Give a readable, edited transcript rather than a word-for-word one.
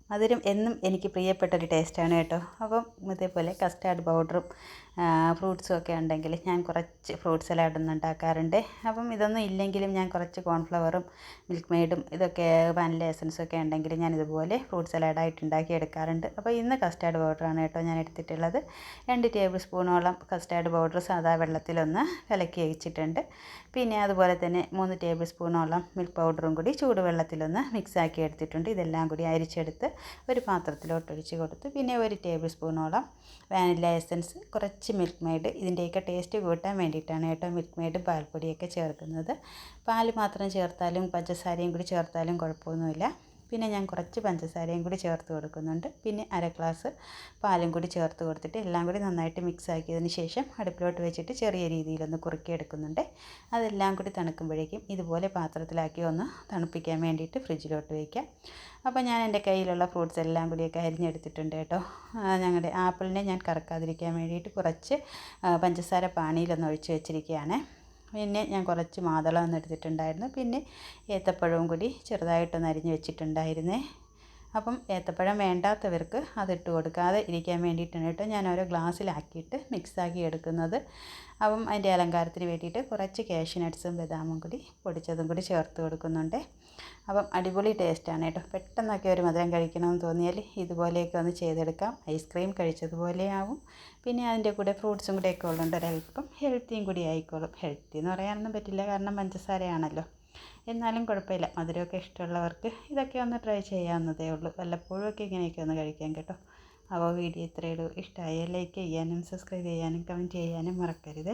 മധുരം എന്നും എനിക്ക് പ്രിയപ്പെട്ടൊരു ടേസ്റ്റാണ് കേട്ടോ. അപ്പം ഇതേപോലെ കസ്റ്റാർഡ് പൗഡറും ഫ്രൂട്ട്സും ഒക്കെ ഉണ്ടെങ്കിൽ ഞാൻ കുറച്ച് ഫ്രൂട്ട് സലാഡൊന്നും ഉണ്ടാക്കാറുണ്ട്. അപ്പം ഇതൊന്നും ഇല്ലെങ്കിലും ഞാൻ കുറച്ച് കോൺഫ്ലവറും മിൽക്ക് മെയ്ഡും ഇതൊക്കെ വാനില എസൻസും ഒക്കെ ഉണ്ടെങ്കിൽ ഞാൻ ഇതുപോലെ ഫ്രൂട്ട് സലാഡായിട്ട് ഉണ്ടാക്കി എടുക്കാറുണ്ട്. അപ്പോൾ ഇന്ന് കസ്റ്റാർഡ് പൗഡറാണ് കേട്ടോ ഞാൻ എടുത്തിട്ടുള്ളത്. 2 ടേബിൾ സ്പൂണോളം കസ്റ്റാർഡ് പൗഡർ സാധാ വെള്ളത്തിലൊന്ന് കലക്കി വെച്ചിട്ടുണ്ട്. പിന്നെ അതുപോലെ തന്നെ 3 ടേബിൾ സ്പൂണോളം മിൽക്ക് പൗഡറും കൂടി ചൂടുവെള്ളത്തിലൊന്ന് മിക്സാക്കി എടുത്തിട്ടുണ്ട്. ഇതെല്ലാം കൂടി അരിച്ചെടുത്ത് ഒരു പാത്രത്തിലോട്ട് ഒഴിച്ച് കൊടുത്ത് പിന്നെ 1 ടേബിൾ സ്പൂണോളം വാനില എസൻസ്, കുറച്ച് മിൽക്ക് മെയ്ഡ്, ഇതിൻ്റെയൊക്കെ ടേസ്റ്റ് കൂട്ടാൻ വേണ്ടിയിട്ടാണ് കേട്ടോ മിൽക്ക് മെയ്ഡ് പാൽപ്പൊടിയൊക്കെ ചേർക്കുന്നത്. പാൽ മാത്രം ചേർത്താലും പഞ്ചസാരയും കൂടി ചേർത്താലും കുഴപ്പമൊന്നുമില്ല. പിന്നെ ഞാൻ കുറച്ച് പഞ്ചസാരയും കൂടി ചേർത്ത് കൊടുക്കുന്നുണ്ട്. പിന്നെ അര ഗ്ലാസ് പാലും കൂടി ചേർത്ത് കൊടുത്തിട്ട് എല്ലാം കൂടി നന്നായിട്ട് മിക്സ് ആക്കിയതിന് ശേഷം അടുപ്പിലോട്ട് വെച്ചിട്ട് ചെറിയ രീതിയിലൊന്ന് കുറുക്കിയെടുക്കുന്നുണ്ട്. അതെല്ലാം കൂടി തണുക്കുമ്പോഴേക്കും ഇതുപോലെ പാത്രത്തിലാക്കി ഒന്ന് തണുപ്പിക്കാൻ വേണ്ടിയിട്ട് ഫ്രിഡ്ജിലോട്ട് വയ്ക്കാം. അപ്പോൾ ഞാൻ എൻ്റെ കയ്യിലുള്ള ഫ്രൂട്ട്സ് എല്ലാം കൂടിയൊക്കെ അരിഞ്ഞെടുത്തിട്ടുണ്ട് കേട്ടോ. ഞങ്ങളുടെ ആപ്പിളിനെ ഞാൻ കറക്കാതിരിക്കാൻ വേണ്ടിയിട്ട് കുറച്ച് പഞ്ചസാര പാനിയിലൊന്ന് ഒഴിച്ച് വെച്ചിരിക്കുകയാണ്. പിന്നെ ഞാൻ കുറച്ച് മാതളം എടുത്തിട്ടുണ്ടായിരുന്നു. പിന്നെ ഏത്തപ്പഴവും കൂടി ചെറുതായിട്ടൊന്ന് അരിഞ്ഞ് വെച്ചിട്ടുണ്ടായിരുന്നേ. അപ്പം ഏത്തപ്പഴം വേണ്ടാത്തവർക്ക് അതിട്ട് കൊടുക്കാതെ ഇരിക്കാൻ വേണ്ടിയിട്ടാണ് കേട്ടോ ഞാൻ ഓരോ ഗ്ലാസ്സിലാക്കിയിട്ട് മിക്സാക്കി എടുക്കുന്നത്. അപ്പം അതിൻ്റെ അലങ്കാരത്തിന് വേണ്ടിയിട്ട് കുറച്ച് കാഷ്യൂ നട്ട്സും ബദാമും കൂടി പൊടിച്ചതും കൂടി ചേർത്ത് കൊടുക്കുന്നുണ്ട്. അപ്പം അടിപൊളി ടേസ്റ്റാണ് കേട്ടോ. പെട്ടെന്നൊക്കെ ഒരു മധുരം കഴിക്കണമെന്ന് തോന്നിയാൽ ഇതുപോലെയൊക്കെ ഒന്ന് ചെയ്തെടുക്കാം. ഐസ്ക്രീം കഴിച്ചതുപോലെ ആവും. പിന്നെ അതിൻ്റെ കൂടെ ഫ്രൂട്ട്സും കൂടെയൊക്കെ ഉള്ളതുകൊണ്ട് ഒരല്പം ഹെൽത്തിയും കൂടി ആയിക്കോളും. ഹെൽത്തി എന്ന് പറയാനൊന്നും പറ്റില്ല, കാരണം പഞ്ചസാരയാണല്ലോ. എന്നാലും കുഴപ്പമില്ല, മധുരമൊക്കെ ഇഷ്ടമുള്ളവർക്ക് ഇതൊക്കെ ഒന്ന് ട്രൈ ചെയ്യാവുന്നതേ ഉള്ളൂ. വല്ലപ്പോഴും ഒക്കെ ഇങ്ങനെയൊക്കെ ഒന്ന് കഴിക്കാം കേട്ടോ. അപ്പോൾ വീഡിയോ ഇത്രയേ ഉള്ളൂ. ഇഷ്ടമായാൽ ലൈക്ക് ചെയ്യാനും സബ്സ്ക്രൈബ് ചെയ്യാനും കമൻറ്റ് ചെയ്യാനും മറക്കരുത്.